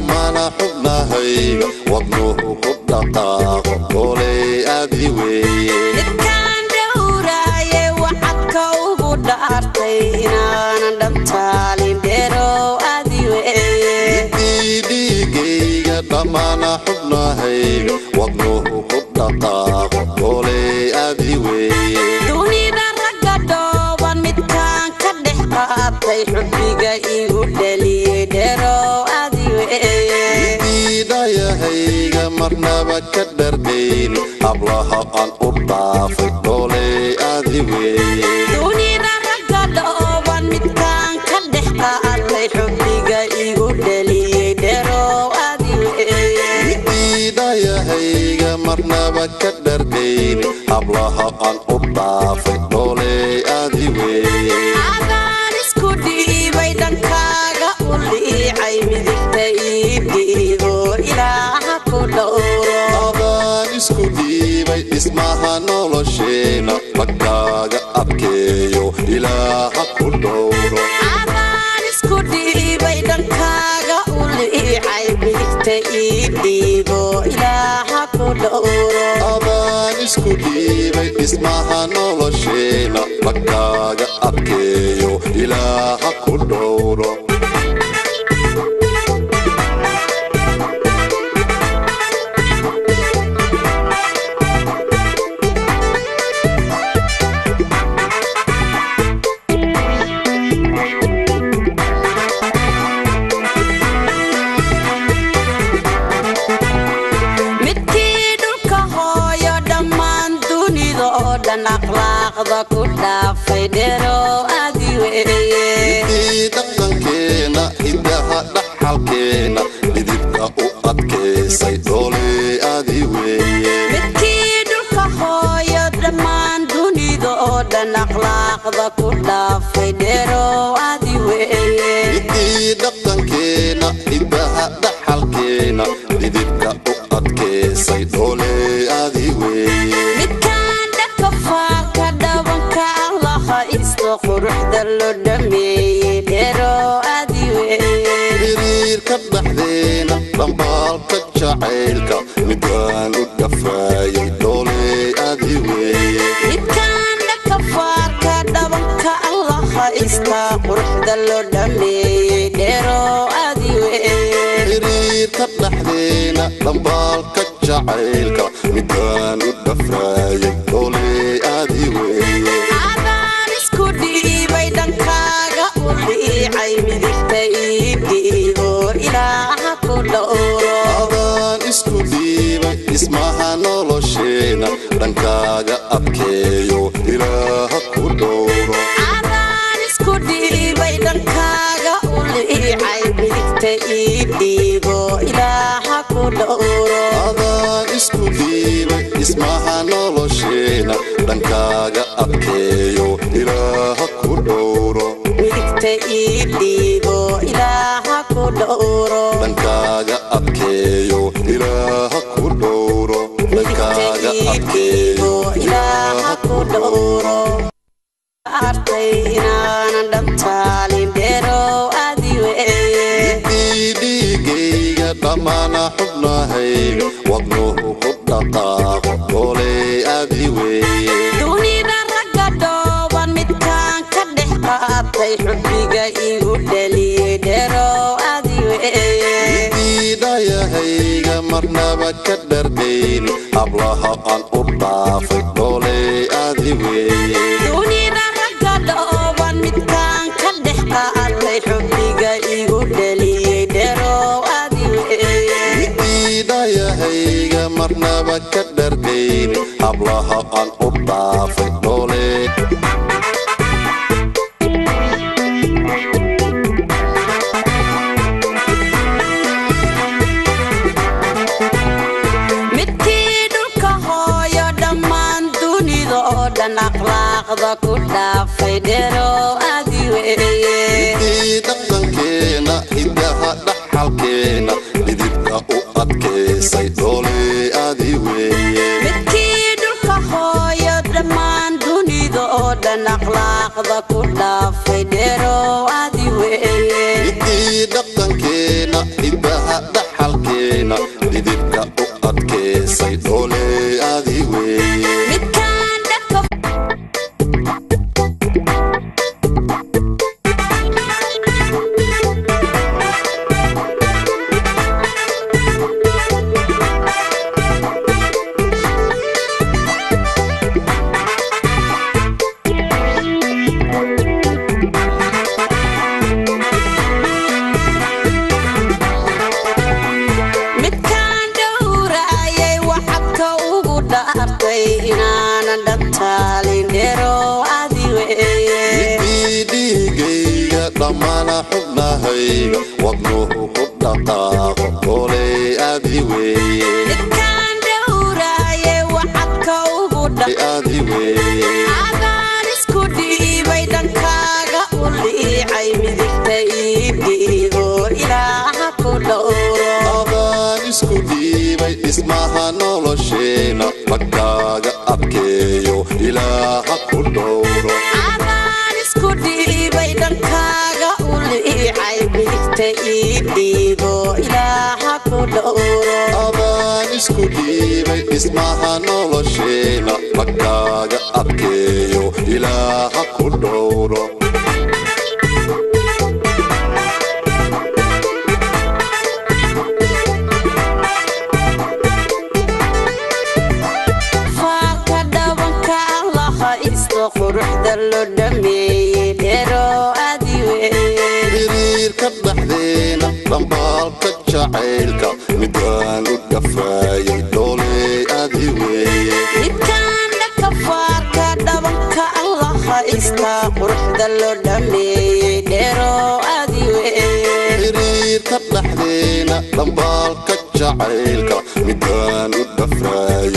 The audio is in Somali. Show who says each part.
Speaker 1: mana xubna hayga wadnuhu ku dhaqaaqo golay aadi weeye
Speaker 2: kan dhawraaye waxaad ka ugu dhaartay inaanan dhabtaalin dheero aadi weeye
Speaker 1: dhiigayga dhammaana xubna hayga wadnuhu ku dhaqaaqo golay aadi weeye
Speaker 2: dunida ragga dhooban midkaan ka dhex qaatay xubbiga igu dhaliyey dheero aadi weeye
Speaker 1: hayga marnaba ka dhargayn ablaha aan u dhaafay golay aadi weeye
Speaker 2: dunida ragga dhooban midkaan ka dhex qaatay xubbiga igu dhaliyey dheero aadi weeye
Speaker 1: hayga marnaba ka dhargayn ablaha aan u dhaafay golay aadi weeye
Speaker 2: adaan isku dhiibay dhankaaga u liicay midigta iibgiigo ilaaha ku dhowro
Speaker 1: adaan isku dhiibay dhismaha nolosheena magkaaga adkeeyo ilaaha ku dhowro
Speaker 2: adaan isku dhiibay dhankaaga u liicay midigta iibgiigo ilaaha ku dhowro
Speaker 1: adaan isku dhiibay dhismaha nolosheena magkaaga adkeeyo ilaaha ku dhowro
Speaker 2: akhlaaqda ku dhaafay dheero aadi weeye
Speaker 1: dhaqankeena hidaha dhaxalkeena dhidibka u adkeysay golay aadi weeye
Speaker 2: midkii dhulka hooyo dhammaan dunida oo dhan akhlaaqda ku dhaafay dheero aadi weeye
Speaker 1: dhaqankeena hidaha dhaxalkeena dhidibka u adkeysay golay aadi weeye
Speaker 2: quruxda loo dhameeyey dheero aadi weeye
Speaker 1: xiriirka dhexdeena dhambaalka jacaylka midaan u dhafaayay golay aadi weeye
Speaker 2: midkaan dhakafaarka dhabanka alla haysta quruxda loo dhameeyey dheero aadi weeye
Speaker 1: xiriirka dhexdeena dhambaalka jacaylka midaan u dhafaayay golay aadi weeye
Speaker 2: midigta iibgiigo ilaaha ku dhowro
Speaker 1: adaan isku dhiibay dhismaha nolosheena dhankaaga adkeeyo ilaaha ku dhowro
Speaker 2: adaan isku dhiibay dhankaaga u liicay midigta iibgiigo ilaaha ku dhowro
Speaker 1: adaan isku dhiibay dhismaha nolosheena dhankaaga adkeeyo ilaaha ku dhowro
Speaker 2: midigta iibgiigo ilaaha ku dhowro
Speaker 1: dhankaaga adkeeyo ilaaha ku dhowro dhankaaga adkeeyo ilaaha ku dhowro
Speaker 2: artay inaanan dhabtaalin dheero aadi weeye
Speaker 1: dhiigayga dhammaana xubnahayga wadnuhu ku dhaqaaqo golay aadi weeye
Speaker 2: dunida ragga dhooban midkaan ka dhex qaatay xubbiga igu dhaliyey dheero aadi weeye
Speaker 1: hayga marnaba ka dhargayn ablaha aan u dhaafay golay aadi weeye
Speaker 2: dunida ragga dhooban midkaan ka dhex qaatay xubbiga igu dhaliyey dheero aadi weeye
Speaker 1: hayga marnaba ka dhargayn ablaha aan u dhaafay golay
Speaker 2: dhaqlaaqda ku dhaafay dheero adi weeye
Speaker 1: dhaqankeena hidaha dhaxalkeena dhidibka u adkaysay dhoole adi weeye
Speaker 2: midkii dhulka hooyo dhammaan dunida oo dhan dhaqlaaqda ku dhaafay dheero adi weeye
Speaker 1: dhaqankeena hidaha dhaxalkeena dhidibka u adkaysay dhoole adi weeye dhammaana xubnahayga wadnuhu ku dhaqaaqo dhoole adi weeye
Speaker 2: midkaan dhowraaye waxadka ugu
Speaker 1: adi weeye
Speaker 2: adaan isku dhiibay dhankaaga u liicay midigta ii dhiibo ilaaha ku dhowro
Speaker 1: adaan isku dhiibay dhismaha nolosheena dhankaaga adkeeyo ilaaha ku dhowro
Speaker 2: adaan isku dhiibay dhankaaga u liicay midigta ii dhiibo ilaaha ku dhowro
Speaker 1: adaan isku dhiibay dhismaha nolosheena dhankaaga adkeeyo ilaaha ku dhowro
Speaker 2: faarka dhabanka allaha isto quruxda loo dhameeyey dheero adi weeye
Speaker 1: xiriirka dhexdeena dhambaalka jacaylka midaan u dhafaayay dhoole adi weeye
Speaker 2: midkaan dhaka faarka dhabanka allaha ista quruxda loo dhameeyey dheero adi weeye
Speaker 1: xiriirka dhexdeena dhambaalka jacaylka midaan u dhafaayay